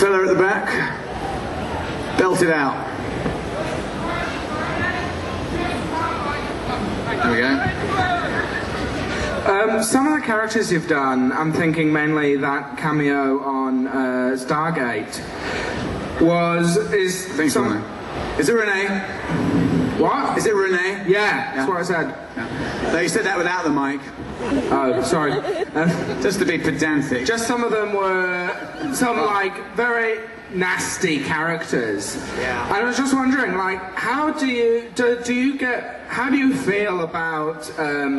Fella at the back, belt it out. There we go. Some of the characters you've done, I'm thinking mainly that cameo on Stargate is it Rene? What? Is it Rene? Yeah, that's what I said. Yeah. No, you said that without the mic. Oh, sorry. Just to be pedantic. Just some of them were like very nasty characters. Yeah. And I was just wondering, like, how do you feel about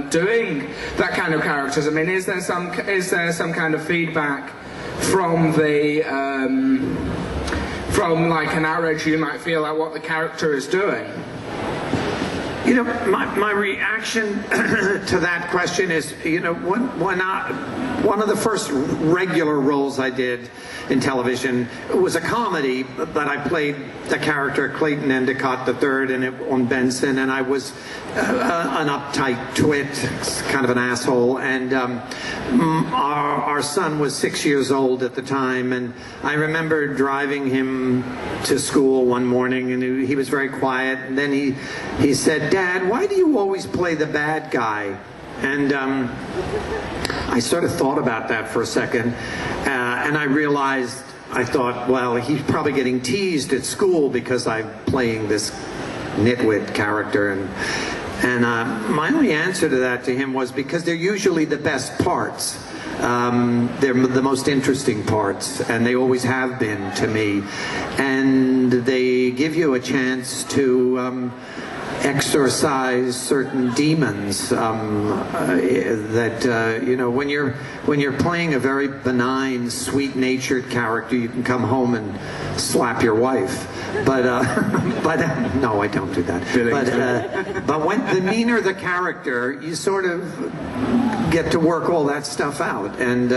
doing that kind of characters? I mean, is there some kind of feedback from the from like an outrage you might feel at what the character is doing? You know, my reaction to that question is, you know, one of the first regular roles I did in television was a comedy, but I played the character Clayton Endicott III on Benson, and I was an uptight twit, kind of an asshole, and our son was 6 years old at the time, and I remember driving him to school one morning, and he was very quiet, and then he said, "Dad, why do you always play the bad guy?" And I sort of thought about that for a second, and I realized, I thought, well, he's probably getting teased at school because I'm playing this nitwit character, and my only answer to that to him was because they're usually the best parts. They're the most interesting parts, and they always have been to me, and they give you a chance to exorcise certain demons that you know, when you're playing a very benign, sweet-natured character, you can come home and slap your wife, but no, I don't do that. But when the meaner the character, you sort of get to work all that stuff out, and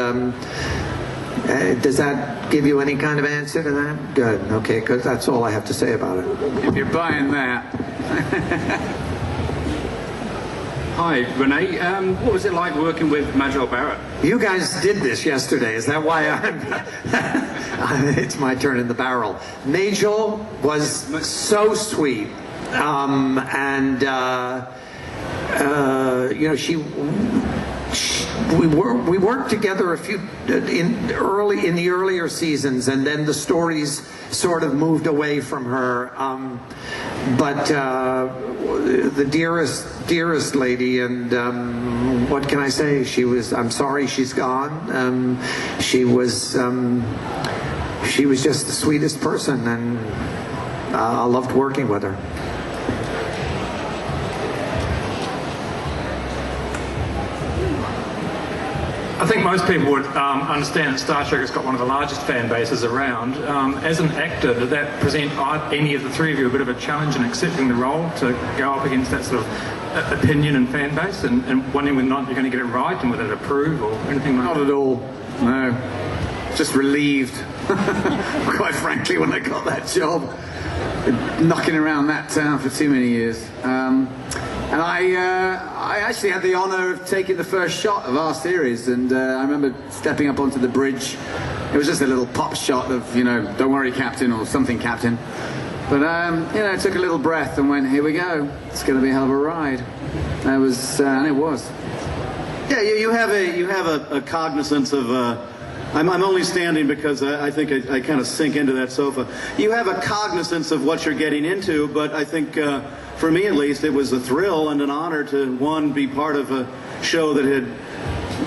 does that give you any kind of answer to that? Good, okay, because that's all I have to say about it. If you're buying that. Hi, Rene. What was it like working with Majel Barrett? You guys did this yesterday. Is that why it's my turn in the barrel? Majel was so sweet, and you know, we worked together a few in the earlier seasons, and then the stories sort of moved away from her. But the dearest lady, and what can I say? I'm sorry she's gone. She was just the sweetest person, and I loved working with her. I think most people would understand that Star Trek has got one of the largest fan bases around. As an actor, did that present any of the three of you a bit of a challenge in accepting the role to go up against that sort of opinion and fan base, and wondering whether or not you're going to get it right and whether it approve or anything like that? Not at all, no. Just relieved, quite frankly, when I got that job. Been knocking around that town for too many years. And I actually had the honour of taking the first shot of our series, and I remember stepping up onto the bridge. It was just a little pop shot of, you know, "Don't worry, Captain," or something, Captain. But, you know, I took a little breath and went, here we go. It's going to be a hell of a ride. And it was. Yeah, you have a cognizance of... I'm only standing because I think I kind of sink into that sofa. You have a cognizance of what you're getting into, but I think, for me at least, it was a thrill and an honor to, one, be part of a show that had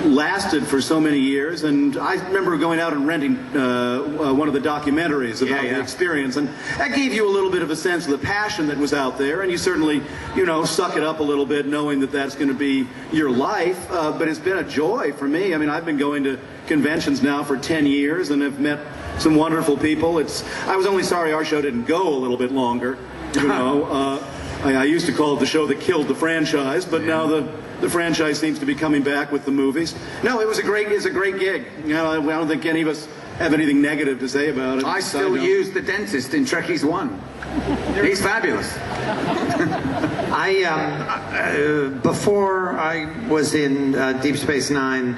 lasted for so many years. And I remember going out and renting one of the documentaries about the experience, and that gave you a little bit of a sense of the passion that was out there, and you certainly, you know, suck it up a little bit knowing that that's going to be your life. But it's been a joy for me. I mean, I've been going to conventions now for 10 years and have met some wonderful people. I was only sorry our show didn't go a little bit longer. You know, I used to call it the show that killed the franchise, but now the franchise seems to be coming back with the movies. No, it's a great gig. You know, I don't think any of us have anything negative to say about it. I still use the dentist in Trekkies 1. He's fabulous. Before I was in Deep Space Nine,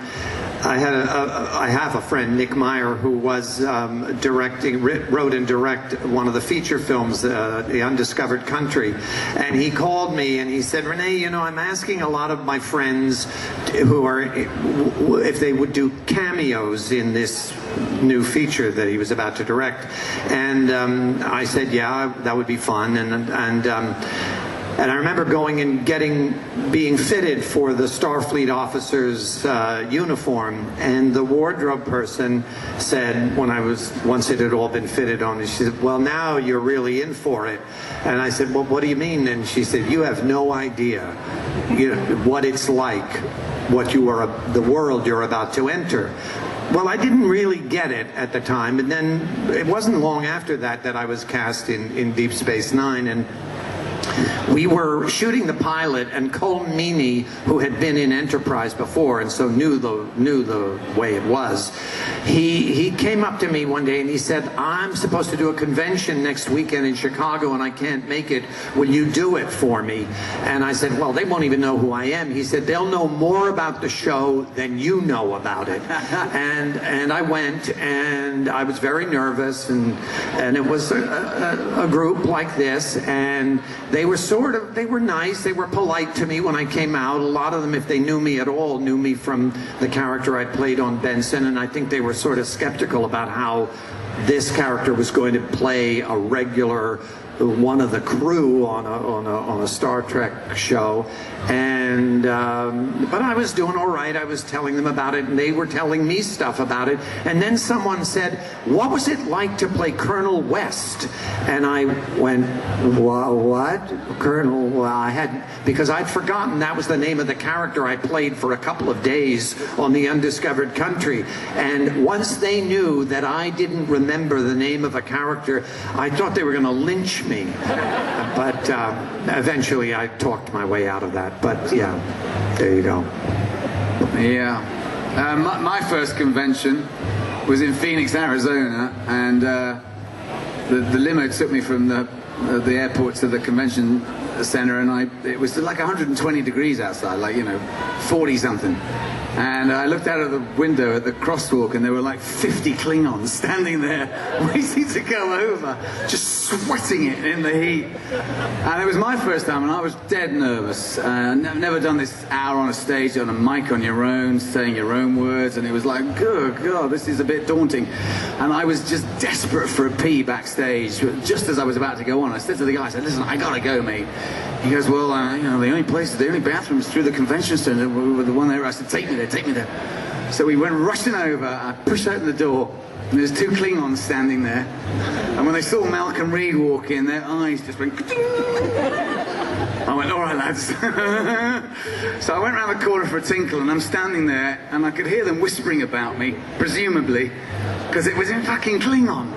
I have a friend, Nick Meyer, who was wrote and directed one of the feature films, The Undiscovered Country. And he called me and he said, Rene, you know, I'm asking a lot of my friends who are, if they would do cameos in this new feature that he was about to direct. And I said, yeah, that would be fun. And I remember going and being fitted for the Starfleet officer's uniform, and the wardrobe person said, once it had all been fitted on, she said, well, now you're really in for it. And I said, well, what do you mean? And she said, you have no idea, what it's like, the world you're about to enter. Well, I didn't really get it at the time, and then it wasn't long after that I was cast in Deep Space Nine, and we were shooting the pilot, and Cole Meany, who had been in Enterprise before and so knew the way it was, he came up to me one day and he said, I'm supposed to do a convention next weekend in Chicago and I can't make it. Will you do it for me? And I said, well, they won't even know who I am. He said, they'll know more about the show than you know about it. and I went, and I was very nervous, and it was a group like this, and they were nice, they were polite to me when I came out. A lot of them, if they knew me at all, knew me from the character I played on Benson, and I think they were sort of skeptical about how this character was going to play a regular one of the crew on a Star Trek show, and but I was doing all right. I was telling them about it, and they were telling me stuff about it. And then someone said, "What was it like to play Colonel West?" And I went, "What, Colonel?" Well, I had, because I'd forgotten that was the name of the character I played for a couple of days on The Undiscovered Country. And once they knew that I didn't remember the name of a character, I thought they were going to lynch me. But eventually I talked my way out of that. But yeah, there you go. Yeah. My first convention was in Phoenix, Arizona, and the limo took me from the airport to the convention center, and it was like 120 degrees outside, like, 40 something. And I looked out of the window at the crosswalk, and there were like 50 Klingons standing there waiting to go over, just sweating it in the heat. And it was my first time, and I was dead nervous. Never done this hour on a stage, on a mic on your own, saying your own words, and it was like, good God, this is a bit daunting. And I was just desperate for a pee backstage. Just as I was about to go on, I said to the guy, I said, listen, I gotta go, mate. He goes, well, the only bathrooms through the convention center were the one there. I said, take me there. So we went rushing over. I pushed open the door, and there's two Klingons standing there. And when they saw Malcolm Reed walk in, their eyes just went. I went, all right, lads. So I went around the corner for a tinkle, and I'm standing there, and I could hear them whispering about me, presumably, because it was in fucking Klingon.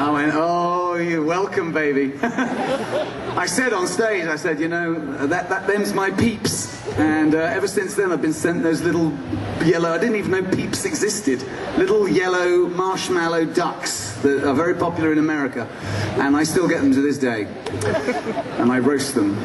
I went, oh, you're welcome, baby. I said on stage, I said, them's my peeps. And ever since then, I've been sent those little yellow, I didn't even know peeps existed, little yellow marshmallow ducks that are very popular in America. And I still get them to this day. And I roast them.